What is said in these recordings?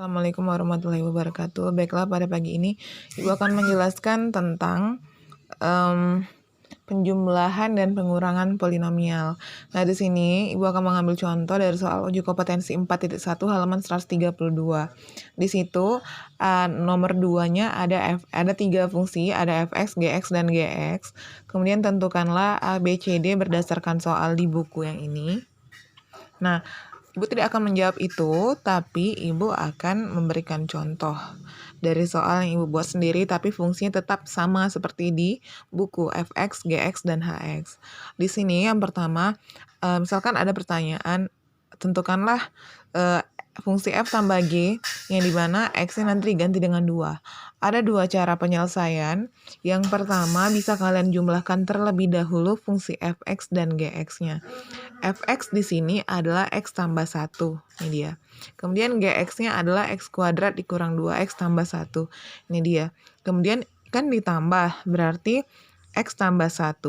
Assalamualaikum warahmatullahi wabarakatuh. Baiklah, pada pagi ini Ibu akan menjelaskan tentang penjumlahan dan pengurangan polinomial. Nah, di sini Ibu akan mengambil contoh dari soal uji kompetensi 4.1 halaman 132. Di situ nomor 2-nya ada 3 fungsi, ada fx, gx, dan gx. Kemudian tentukanlah a, b, c, d berdasarkan soal di buku yang ini. Nah, Ibu tidak akan menjawab itu, tapi Ibu akan memberikan contoh dari soal yang Ibu buat sendiri, tapi fungsinya tetap sama seperti di buku fx, gx, dan hx. Di sini yang pertama, misalkan ada pertanyaan, tentukanlah fungsi f tambah g, yang dimana x-nya nanti diganti dengan 2. Ada 2 cara penyelesaian. Yang pertama, bisa kalian jumlahkan terlebih dahulu fungsi fx dan gx-nya. Fx di sini adalah x tambah 1. Ini dia. Kemudian gx-nya adalah x kuadrat dikurang 2x tambah 1. Ini dia. Kemudian kan ditambah, berarti x tambah 1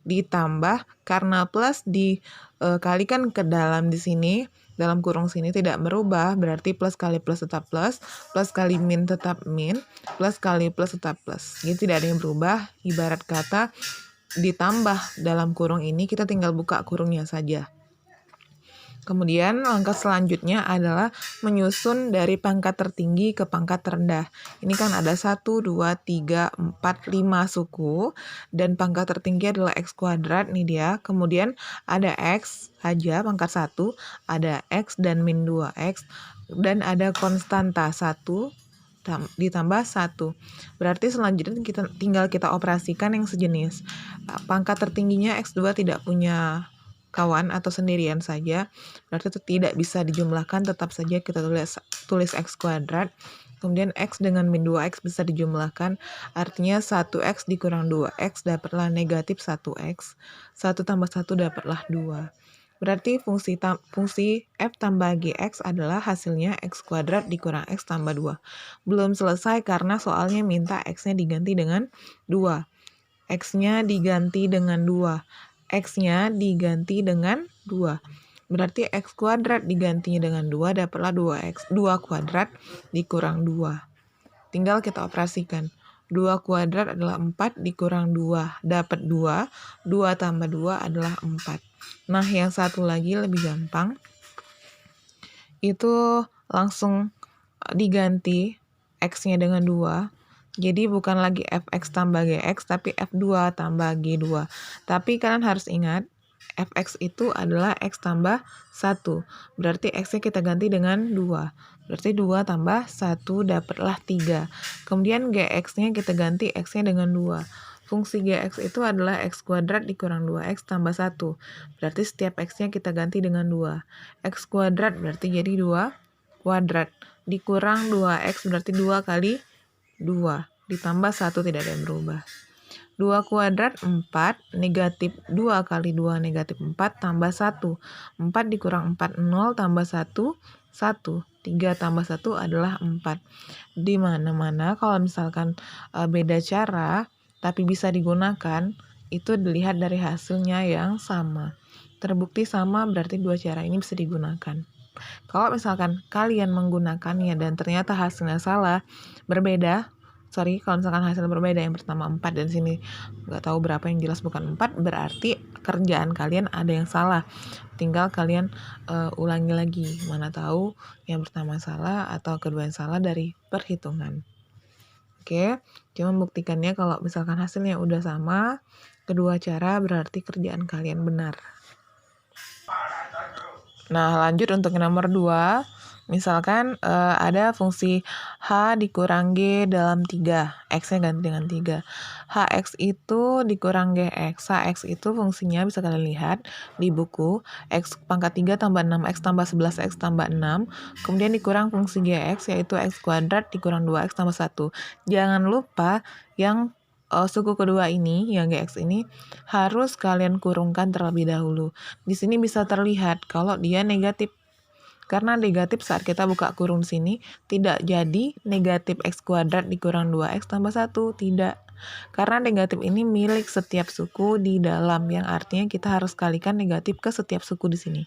ditambah, karena plus dikalikan ke dalam di sini, dalam kurung sini tidak merubah, berarti plus kali plus tetap plus kali min tetap min, plus kali plus tetap plus. Jadi tidak ada yang berubah, ibarat kata ditambah dalam kurung ini, kita tinggal buka kurungnya saja. Kemudian langkah selanjutnya adalah menyusun dari pangkat tertinggi ke pangkat terendah. Ini kan ada 1, 2, 3, 4, 5 suku, dan pangkat tertinggi adalah x kuadrat, nih dia. Kemudian ada x aja, pangkat 1, ada x dan min 2x, dan ada konstanta 1, ditambah 1. Berarti selanjutnya tinggal kita operasikan yang sejenis. Pangkat tertingginya x2 tidak punya kawan atau sendirian saja, berarti itu tidak bisa dijumlahkan, tetap saja kita tulis x kuadrat. Kemudian x dengan min 2x bisa dijumlahkan, artinya 1x dikurang 2x dapatlah negatif 1x, 1 tambah 1 dapatlah 2. Berarti fungsi f tambah gx adalah hasilnya x kuadrat dikurang x tambah 2. Belum selesai karena soalnya minta x-nya diganti dengan 2. X-nya diganti dengan 2. X-nya diganti dengan 2. Berarti x kuadrat digantinya dengan 2, dapatlah 2x. 2 kuadrat dikurang 2. Tinggal kita operasikan. 2 kuadrat adalah 4 dikurang 2, dapat 2. 2 tambah 2 adalah 4. Nah, yang satu lagi lebih gampang. Itu langsung diganti x-nya dengan 2. Jadi bukan lagi fx tambah gx, tapi f2 tambah g2. Tapi kalian harus ingat, fx itu adalah x tambah 1. Berarti x-nya kita ganti dengan 2. Berarti 2 tambah 1 dapatlah 3. Kemudian gx-nya kita ganti x-nya dengan 2. Fungsi gx itu adalah x kuadrat dikurang 2x tambah 1. Berarti setiap x-nya kita ganti dengan 2. X kuadrat berarti jadi 2 kuadrat. Dikurang 2x berarti 2 kali 2, ditambah 1 tidak ada yang berubah. 2 kuadrat 4, negatif 2 kali 2 negatif 4, tambah 1. 4 dikurang 4, 0, tambah 1, 1. 3 tambah 1 adalah 4. Di mana-mana kalau misalkan beda cara, tapi bisa digunakan, itu dilihat dari hasilnya yang sama. Terbukti sama berarti 2 cara ini bisa digunakan. Kalau misalkan kalian menggunakannya dan ternyata hasilnya salah, kalau misalkan hasilnya berbeda, yang pertama 4 dan sini nggak tahu berapa, yang jelas bukan 4, berarti kerjaan kalian ada yang salah. Tinggal kalian ulangi lagi, mana tahu yang pertama salah atau kedua yang salah dari perhitungan. Oke, cuma membuktikannya kalau misalkan hasilnya udah sama, kedua cara berarti kerjaan kalian benar. Nah, lanjut untuk nomor 2. Misalkan ada fungsi h dikurang g dalam 3. X-nya ganti dengan 3. Hx itu dikurang gx. Hx itu fungsinya bisa kalian lihat di buku. X pangkat 3 tambah 6x tambah 11x tambah 6. Kemudian dikurang fungsi gx yaitu x kuadrat dikurang 2x tambah 1. Jangan lupa yang suku kedua ini, yang gx ini, harus kalian kurungkan terlebih dahulu. Di sini bisa terlihat kalau dia negatif. Karena negatif saat kita buka kurung sini, tidak jadi negatif x kuadrat dikurang 2x tambah 1. Tidak. Karena negatif ini milik setiap suku di dalam, yang artinya kita harus kalikan negatif ke setiap suku di sini.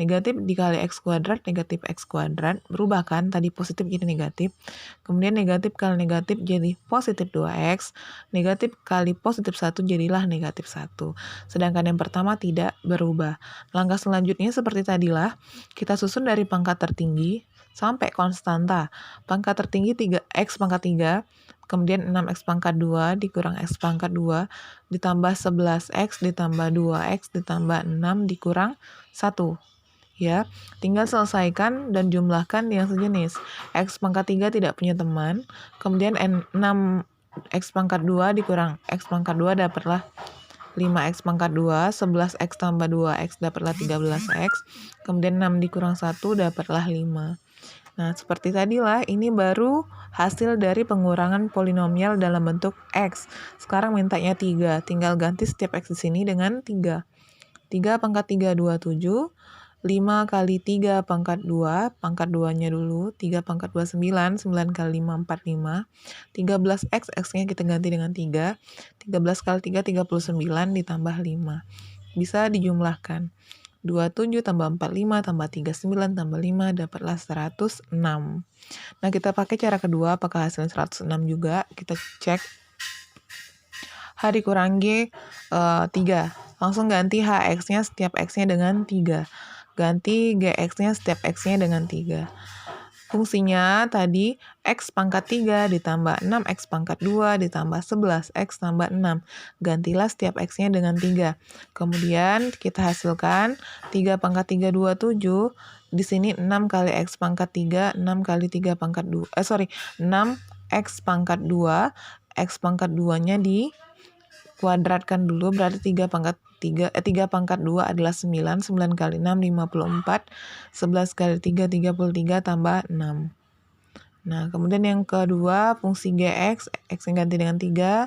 Negatif dikali X kuadrat, negatif X kuadrat. Berubah kan, tadi positif jadi negatif. Kemudian negatif kali negatif jadi positif 2X. Negatif kali positif 1 jadilah negatif 1. Sedangkan yang pertama tidak berubah. Langkah selanjutnya seperti tadilah, kita susun dari pangkat tertinggi sampai konstanta. Pangkat tertinggi 3X pangkat 3, kemudian 6X pangkat 2 dikurang X pangkat 2, ditambah 11X ditambah 2X ditambah 6 dikurang 1. Ya, tinggal selesaikan dan jumlahkan yang sejenis. X pangkat 3 tidak punya teman, kemudian 6X pangkat 2 dikurang X pangkat 2 dapatlah 5X pangkat 2, 11X tambah 2X dapatlah 13X, kemudian 6 dikurang 1 dapatlah 5. Nah, seperti tadilah, ini baru hasil dari pengurangan polinomial dalam bentuk X. Sekarang mintanya 3, tinggal ganti setiap X di sini dengan 3. 3 pangkat 3, 27. 5 kali 3 pangkat 2, pangkat 2-nya dulu, 3 pangkat 2, 9, 9 kali 5, 45, 13X, X-nya kita ganti dengan 3, 13 kali 3, 39, ditambah 5. Bisa dijumlahkan. 27 tambah 45 tambah 39 tambah 5 dapatlah 106. Nah, kita pakai cara kedua, apakah hasilnya 106 juga? Kita cek. H dikurang G 3. Langsung ganti HX-nya setiap X-nya dengan 3. Ganti GX-nya setiap X-nya dengan 3. Fungsinya tadi X pangkat 3 ditambah 6X pangkat 2 ditambah 11X tambah 6. Gantilah setiap X-nya dengan 3. Kemudian kita hasilkan 3 pangkat 3, 27. Di sini 6 kali X pangkat 3, 6 kali 3 pangkat 2. 6X pangkat 2. X pangkat 2-nya dikuadratkan dulu, berarti 3 pangkat 2 adalah 9, 9 kali 6, 54, 11 kali 3, 33, tambah 6. Nah, kemudian yang kedua, fungsi GX, X-nya ganti dengan 3,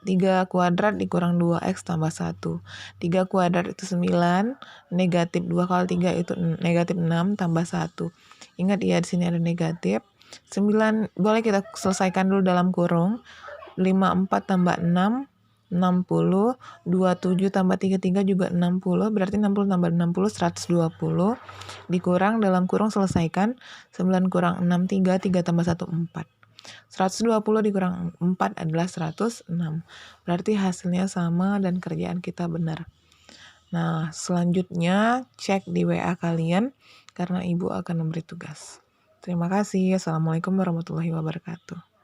3 kuadrat dikurang 2X tambah 1. 3 kuadrat itu 9, negatif 2 kali 3 itu negatif 6, tambah 1. Ingat ya, di sini ada negatif. 9, boleh kita selesaikan dulu dalam kurung. 54 tambah 6, 60, 27 tambah 33 juga 60, berarti 60 tambah 60, 120, dikurang dalam kurung selesaikan, 9 kurang 6, 3, 3 tambah 1, 4. 120 dikurang 4 adalah 106, berarti hasilnya sama dan kerjaan kita benar. Nah, selanjutnya cek di WA kalian, karena ibu akan memberi tugas. Terima kasih. Assalamualaikum warahmatullahi wabarakatuh.